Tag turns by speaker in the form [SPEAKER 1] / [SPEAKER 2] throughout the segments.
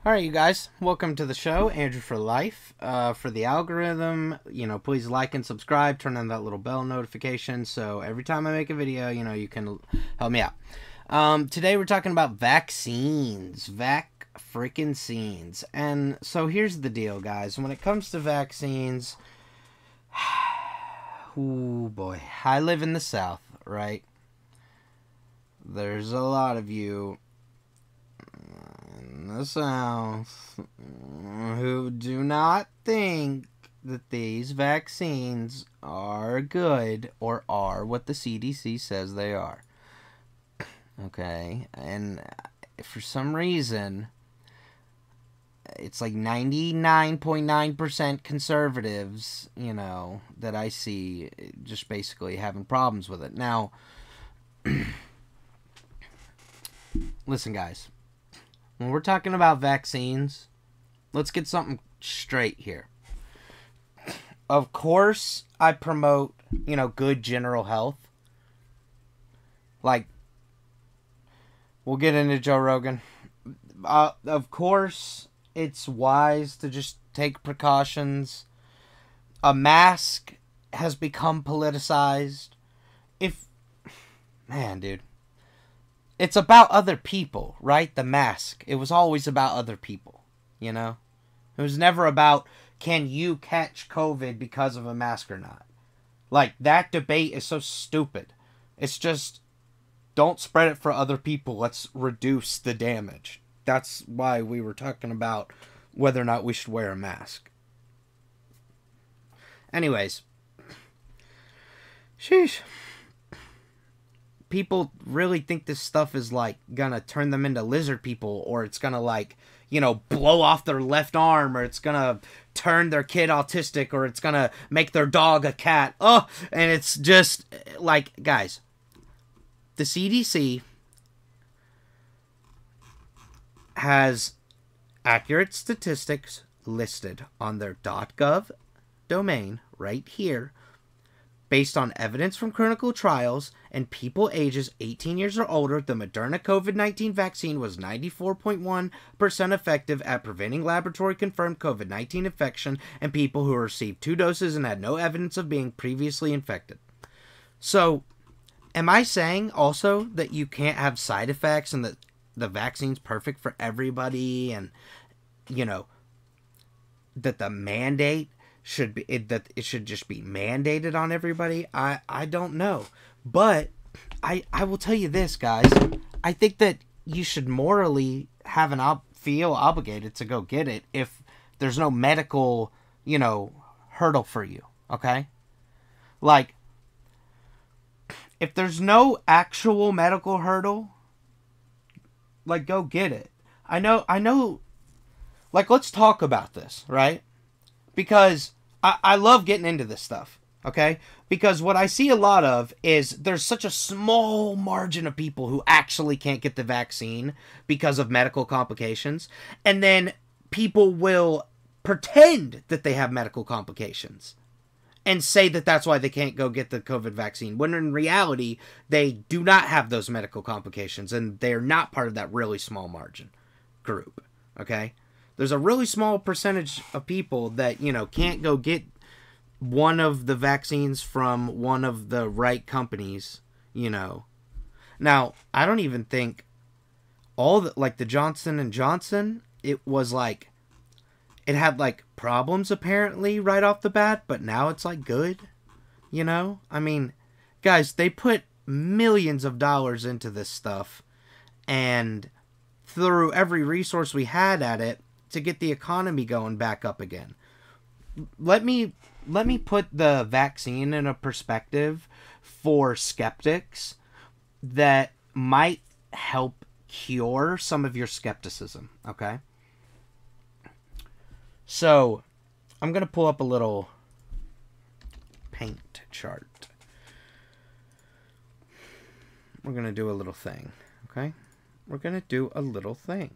[SPEAKER 1] Alright, you guys, welcome to the show, Andrew for Life. For the algorithm, please like and subscribe, turn on that little bell notification so every time I make a video, you can help me out. Today we're talking about vaccines. Freaking scenes. And so here's the deal, guys. When it comes to vaccines, oh boy, I live in the South, right? There's a lot of you in the South who do not think that these vaccines are good or are what the CDC says they are. Okay? And for some reason, it's like 99.9% conservatives, that I see just basically having problems with it. Now, listen, guys. When we're talking about vaccines, let's get something straight here. Of course, I promote, good general health. Like, we'll get into Joe Rogan. Of course, it's wise to just take precautions. A mask has become politicized. Man, dude. It's about other people, right? The mask. It was always about other people, It was never about, can you catch COVID because of a mask or not? Like, that debate is so stupid. It's just, don't spread it for other people. Let's reduce the damage. That's why we were talking about whether or not we should wear a mask. Anyways. Sheesh. People really think this stuff is like gonna turn them into lizard people, or it's gonna blow off their left arm, or it's gonna turn their kid autistic, or it's gonna make their dog a cat. Oh, and it's just like, guys, the CDC has accurate statistics listed on their .gov domain right here, based on evidence from clinical trials and people ages 18 years or older. The Moderna COVID-19 vaccine was 94.1% effective at preventing laboratory-confirmed COVID-19 infection in people who received 2 doses and had no evidence of being previously infected. So, am I saying also that you can't have side effects and that the vaccine's perfect for everybody, and, that the mandate should be that it should just be mandated on everybody? I don't know, but I will tell you this, guys. I think that you should morally have feel obligated to go get it if there's no medical hurdle for you. Okay, like, if there's no actual medical hurdle, like, go get it. I know. Like, let's talk about this, right? Because I love getting into this stuff, okay? Because what I see a lot of is there's such a small margin of people who actually can't get the vaccine because of medical complications. And then people will pretend that they have medical complications and say that that's why they can't go get the COVID vaccine, when in reality, they do not have those medical complications, and they're not part of that really small margin group, okay? There's a really small percentage of people that, can't go get one of the vaccines from one of the right companies, Now, I don't even think the Johnson & Johnson, it was like, it had problems apparently right off the bat, but now it's good, I mean, guys, they put millions of dollars into this stuff and threw every resource we had at it to get the economy going back up again. Let me put the vaccine in a perspective for skeptics that might help cure some of your skepticism, okay? So, I'm going to pull up a little paint chart. We're going to do a little thing, okay? We're going to do a little thing.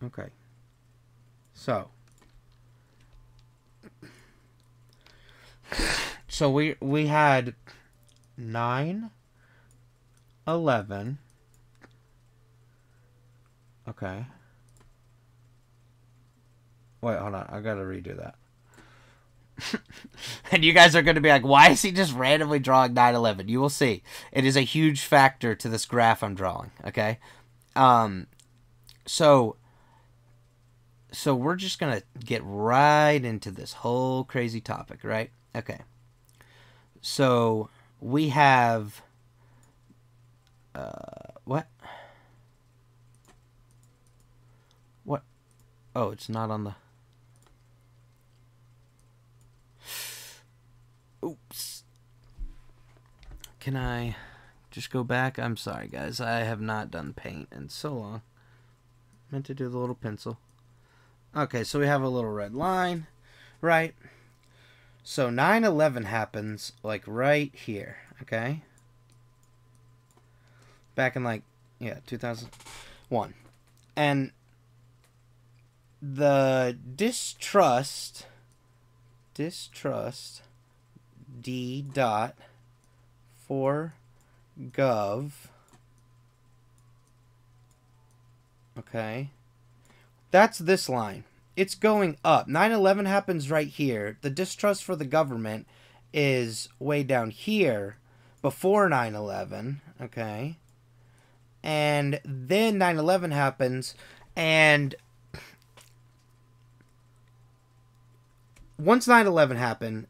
[SPEAKER 1] Okay. So, So we had 9/11. Okay. Wait, hold on. I gotta redo that. And you guys are going to be like, why is he just randomly drawing 9/11? You will see. It is a huge factor to this graph I'm drawing, okay? So we're just going to get right into this whole crazy topic, right? Okay. So we have... what? What? Oh, it's not on the... Oops. Can I just go back? I'm sorry, guys. I have not done paint in so long. Meant to do the little pencil. Okay, so we have a little red line, right? So 9/11 happens, like, right here, okay? Back in, like, 2001. And the distrust... D dot for gov. Okay. That's this line. It's going up. 9/11 happens right here. The distrust for the government is way down here before 9/11. Okay. And then 9/11 happens, and once 9/11 happened,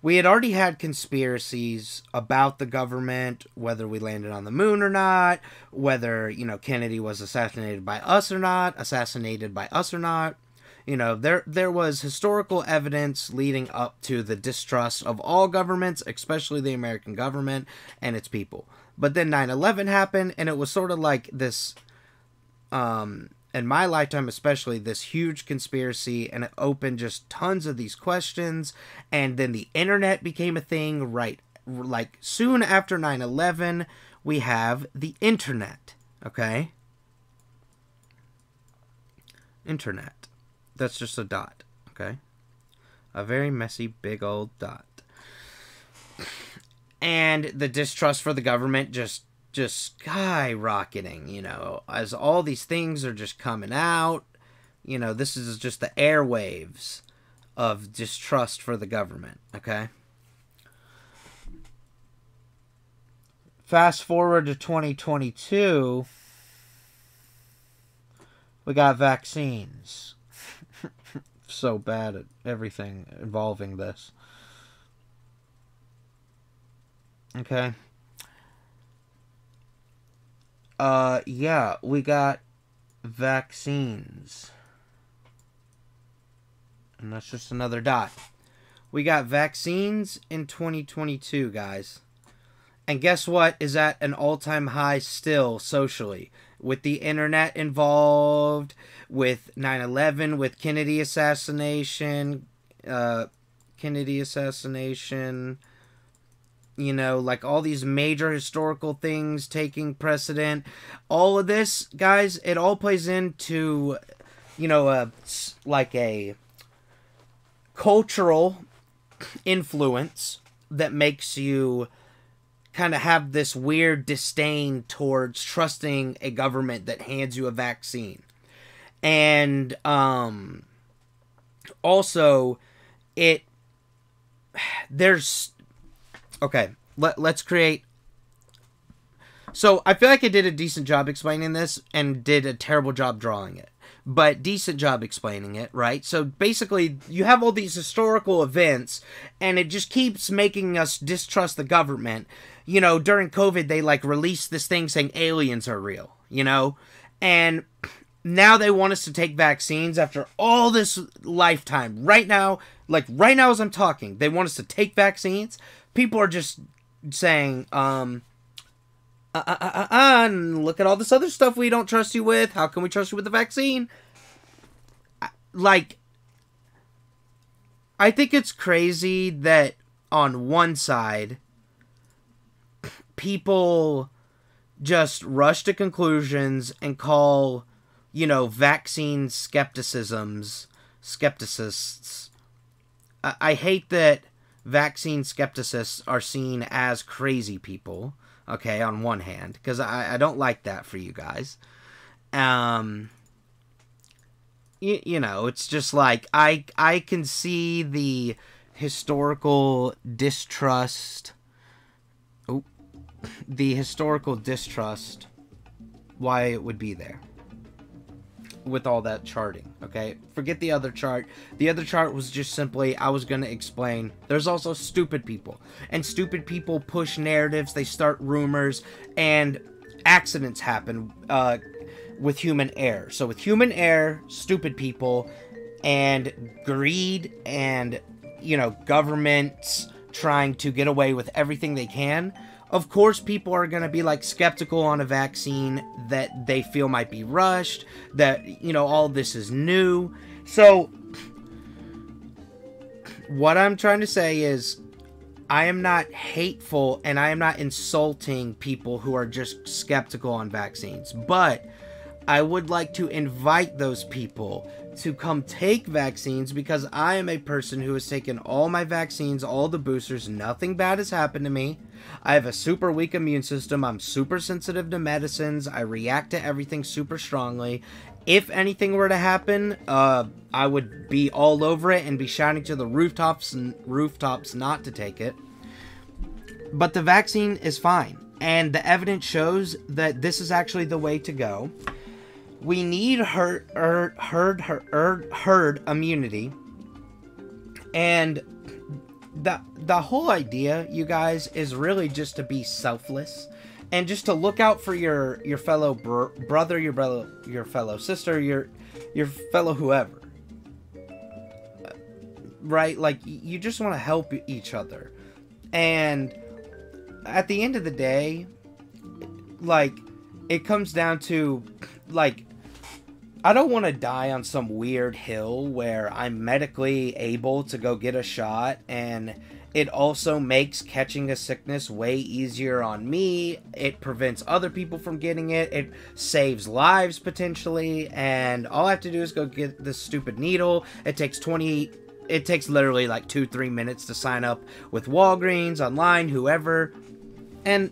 [SPEAKER 1] we had already had conspiracies about the government, whether we landed on the moon or not, whether, Kennedy was assassinated by us or not. There was historical evidence leading up to the distrust of all governments, especially the American government and its people. But then 9/11 happened, and it was sort of like this, in my lifetime especially, this huge conspiracy, and it opened just tons of these questions. And then the internet became a thing, right? Like, soon after 9/11, we have the internet, okay? Internet. That's just a dot, okay? A very messy, big old dot. And the distrust for the government just skyrocketing, as all these things are just coming out. This is just the airwaves of distrust for the government, okay? Fast forward to 2022, we got vaccines. So bad at everything involving this. Okay. We got vaccines. And that's just another dot. We got vaccines in 2022, guys. And guess what is at an all-time high still socially? With the internet involved, with 9/11, with Kennedy assassination, like all these major historical things taking precedent. All of this, guys, it all plays into, like a cultural influence that makes you kind of have this weird disdain towards trusting a government that hands you a vaccine. And also, okay, let's create... So, I feel like I did a decent job explaining this and did a terrible job drawing it. But decent job explaining it, right? So, basically, you have all these historical events, and it just keeps making us distrust the government. During COVID, they, released this thing saying aliens are real, And now they want us to take vaccines after all this lifetime. Right now as I'm talking, they want us to take vaccines. People are just saying, look at all this other stuff we don't trust you with. How can we trust you with the vaccine? I think it's crazy that on one side, people just rush to conclusions and call, vaccine skepticists. I hate that vaccine skepticists are seen as crazy people, okay, on one hand, because I don't like that for you guys. You know, it's just like, I can see the historical distrust, why it would be there with all that charting, okay? Forget the other chart. The other chart was just simply, I was going to explain, there's also stupid people. And stupid people push narratives, they start rumors, and accidents happen with human error. So with human error, stupid people, and greed, and, you know, governments trying to get away with everything they can, of course people are going to be like skeptical on a vaccine that they feel might be rushed, that, you know, all this is new. So what I'm trying to say is, I am not hateful and I am not insulting people who are just skeptical on vaccines, but I would like to invite those people to come take vaccines, because I am a person who has taken all my vaccines, all the boosters. Nothing bad has happened to me. I have a super weak immune system. I'm super sensitive to medicines. I react to everything super strongly. If anything were to happen, I would be all over it and be shouting to the rooftops not to take it. But the vaccine is fine, and the evidence shows that this is actually the way to go. We need herd immunity, and the whole idea, you guys, is really just to be selfless and just to look out for your fellow brother, your fellow sister, your fellow whoever, right? Like, you just want to help each other. And at the end of the day, like, it comes down to, like, I don't want to die on some weird hill where I'm medically able to go get a shot, and it also makes catching a sickness way easier on me. It prevents other people from getting it. It saves lives potentially, and all I have to do is go get this stupid needle. It takes literally like 2-3 minutes to sign up with Walgreens, online, whoever. And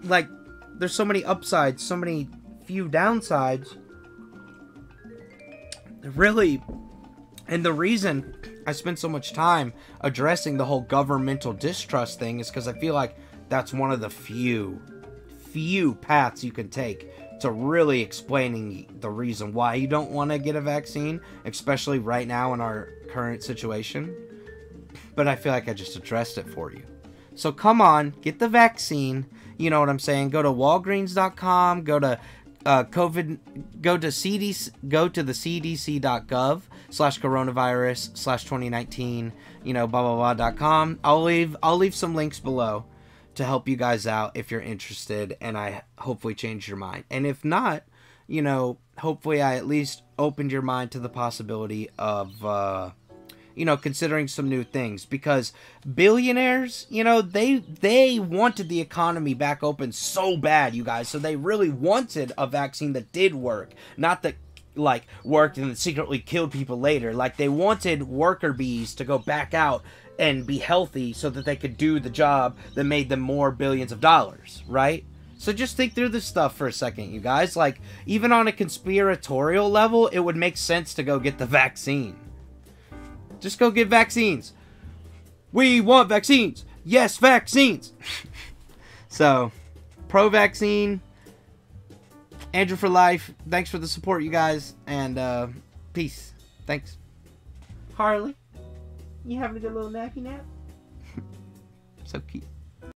[SPEAKER 1] like, there's so many upsides, so many few downsides. Really, and the reason I spend so much time addressing the whole governmental distrust thing is because I feel like that's one of the few paths you can take to really explaining the reason why you don't want to get a vaccine, especially right now in our current situation. But I feel like I just addressed it for you. So come on, get the vaccine. You know what I'm saying? Go to Walgreens.com, go to the cdc.gov/coronavirus/2019, you know, blah blah blah.com. I'll leave some links below to help you guys out if you're interested, and I hopefully changed your mind. And if not, you know, hopefully I at least opened your mind to the possibility of you know, considering some new things, because billionaires, you know, they wanted the economy back open so bad, you guys. So they really wanted a vaccine that did work, not that like worked and secretly killed people later. Like, they wanted worker bees to go back out and be healthy so that they could do the job that made them more billions of dollars, right? So just think through this stuff for a second, you guys. Like, even on a conspiratorial level, it would make sense to go get the vaccine. Just go get vaccines. We want vaccines. Yes, vaccines. So, pro-vaccine. Andrew for life. Thanks for the support, you guys. And peace. Thanks. Harley, you having a good little nappy nap? So cute.